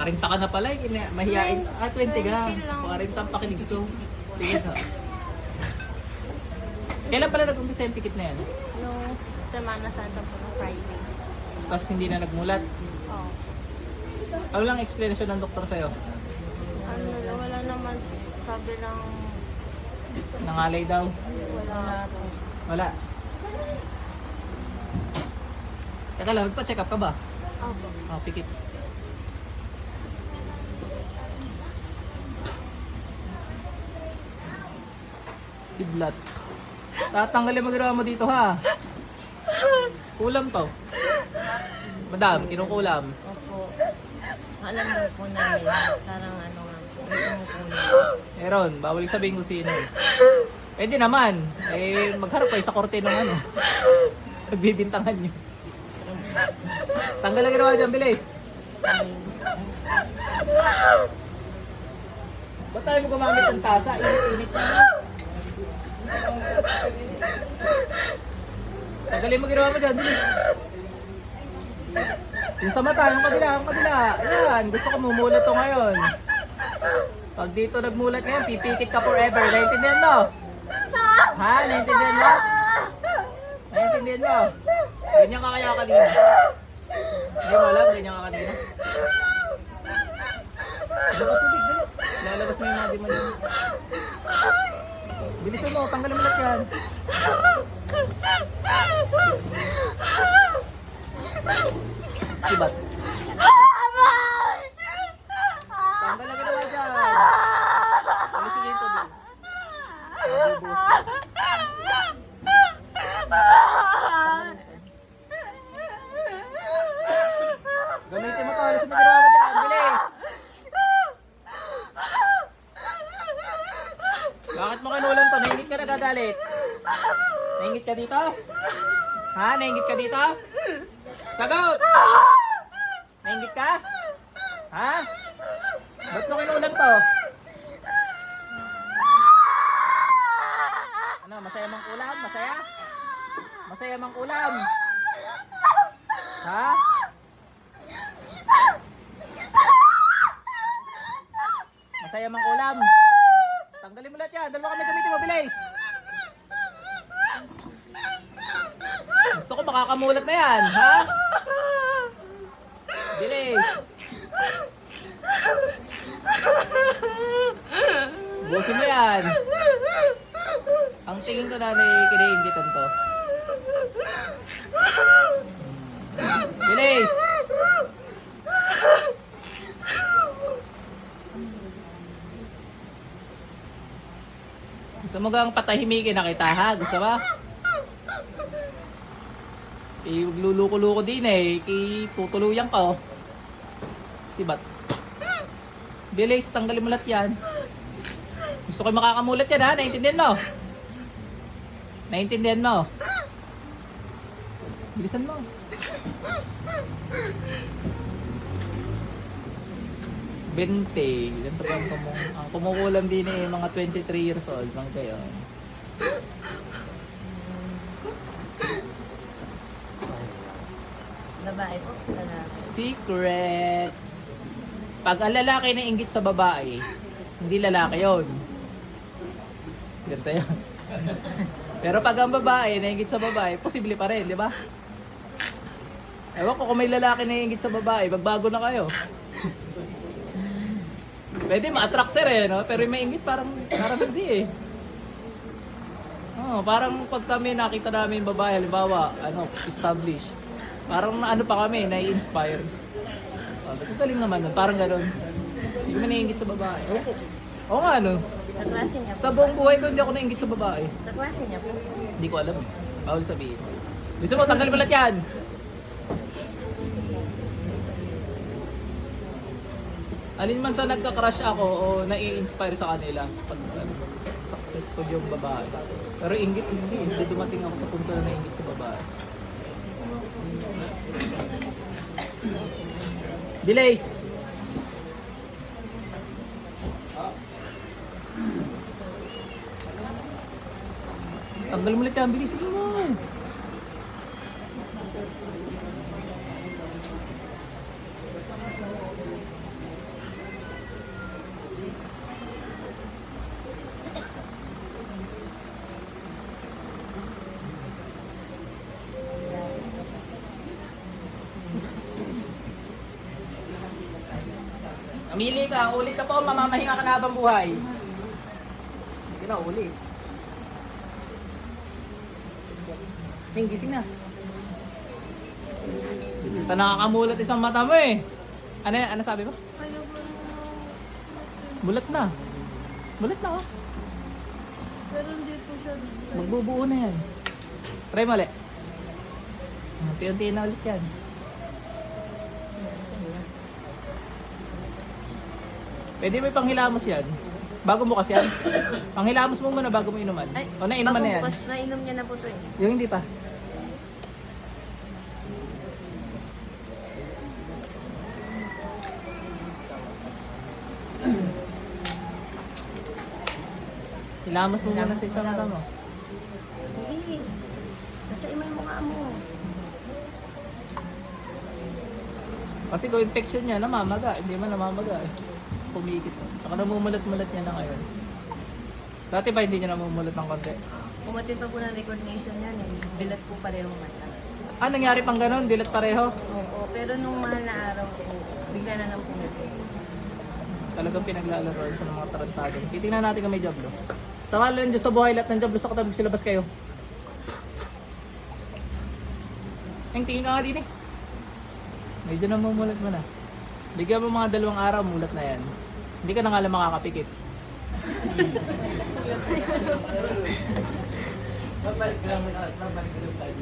40 ka na pala, mahihain. 20 ka. 20 lang. 40 ang pakinig ko. Tingin ha. Kailan pala nag-umpisa yung pikit na yan? Nung Semana Santa po ng Friday. Tapos hindi na nagmulat. Oo. Ano lang explanation ng doktor sa'yo? Ano na, wala naman. Sabi lang, Nangalay daw? wala po. Wala. Teka lang, nagpa-check up ka ba? Opo. Oh, pikit. Kidlat. Tatanggalin mo ginawa mo dito ha. Kulam to. Madam, kinukulam. Opo. Alam mo po namin, parang ano nga, kumukulo. Meron, bawal sabihin kung sino eh. Pwede naman. Eh, magharap kayo sa korte ng ano. Nagbibintangan nyo. Tanggal ang ginawa dyan, bilis. Ba't tayo mo gumamit ng tasa? Init-init na. Tanggalin mo ginawa mo dyan, bilis. Yung sa mata, yung kabila. Ayan, gusto ko mumulat to ngayon. Pag dito nagmulat ngayon, pipikit ka forever. Naintindihan mo? Ha? Naintindihan mo? Naintindihan mo? Ganyan ka kaya kanina? Hindi mo alam, ganyan ka kanina? Ano ka tubig? Dali. Lalabas mo yung mga demon yun. Bilisan mo, tanggalin mo lahat yan. Sibat. Tanggal na ginawa dyan. Alisin niyo yung tubig. Gamitin mo to, alisin mo ginawa mo dyan. Bilis! Bakit mo kinulan to? Naingit ka na gagalit. Naingit ka dito? Ha? Naingit ka dito? Sagot! Naingit ka? Ha? Ba't mo kinulan to? Ano, masaya mang ulam? Masaya? Masaya mang ulam? Ha? Masaya mang ulam? Tanggalin mo lahat yan. Dalawa kami gamitin mo. Bilis! Gusto ko makakamulat na yan. Ha? Bilis! Busin mo yan. Ang tingin ko na kinaingitan to. Bilis! Gusto mo gang patahimikin na kita ha? Gusto ba? Eh, magluluko-luko din eh. Tutuluyan ka oh. Sibat. Bilis, tanggalin mo lahat yan. Gusto ko makakamulat yan ha? Naintindihan mo? Naintindihan mo? Bilisan mo. Bente. Ganito ba ang kumukulam din eh, mga 23 years old. Mga kayo. Babae po. Secret. Pag ang lalaki na inggit sa babae, hindi lalaki yon. Ganito yun. Pero pag ang babae na inggit sa babae, posible pa rin, di ba? Ewan ko kung may lalaki na inggit sa babae, magbago na kayo. Pwede ma-attract sir eh, no? Pero may inggit parang hindi eh. Oh, parang pag kami nakita namin yung babae, halimbawa, established. Parang ano pa kami, nai-inspire. Oh, galing naman nun, parang gano'n. Hindi kami naiingit sa babae. Oo nga, ano? Kaklase niya po. Sa buong buhay ko, hindi ako naingit sa babae. Kaklase niya po. Hindi ko alam. Bawal sabihin. Gusto mo, tanggalin mo lahat yan. Alin man sa nagka-crush ako o nai-inspire sa kanila pag successful yung babae. Pero inggit hindi dumating ako sa punto na naingit sa babae. Bilis! Tanggal mo ulit yan, bilis mo! Amili ka, ulit ka po, mamamahinga ka na habang buhay. Hindi na, ulit. Ting, gising na. Ito nakakamulat isang mata mo eh. Ano yan? Ano sabi mo? Mulat na. Mulat na oh. Pero hindi po siya. Magbubuo na yan. Try mo ulit. Unti-unti na ulit yan. Pwede mo ipanghilamos yan. Bago mo kasi yan. Panghilamos mo muna bago mo inuman. Ay, O nainuman na yan. bukas, nainom niya na po ito eh. Yung hindi pa. Hilamos mo muna sa isang mata mo. Hindi. Kasi imay mukha mo. Kasi kung infection niya, namamaga. Hindi man namamaga eh. Pumikit. Saka namumulat-mulat niya na ngayon. Dati ba hindi niya namumulat ng konti? Pumatid pa po ng recognition yan eh. Dilat po pareho mata. Ah, nangyari pang ganun? Dilat pareho? Oo, pero nung mahal na araw po, bigla na nang pumiti. Talagang pinaglalaroan sa mga tarantado. Titingnan natin kung may jablo. Sa ngalan ng Diyos na buhay, lahat ng jablo sa katabig silabas kayo. Tingin ka nga din eh. Medyo namumulat mo na. Bigyan mo mga 2 araw, mulat na yan. Hindi ka na nga lang makakapikit.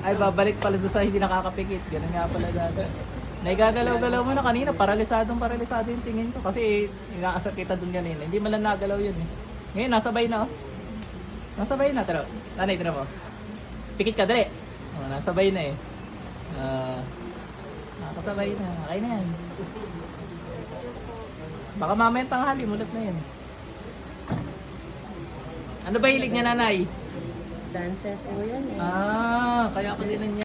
Ay, babalik pala doon sa hindi nakakapikit. Ganun nga pala dati. Naigagalaw-galaw mo na kanina, paralisado yung tingin ko. Kasi inaasar kita doon kanina. Hindi man lang nagalaw yun eh. Ngayon, nasabay na oh. Nasabay na, tara. Nanay, tira mo. Pikit ka, dali. Oh, nasabay na eh. Nakasabay na. Okay na yan. Baka mamaya tanghali, mulat na yan. Ano ba hilig niya, nanay? Dancer po yan eh. Kaya ko din niya.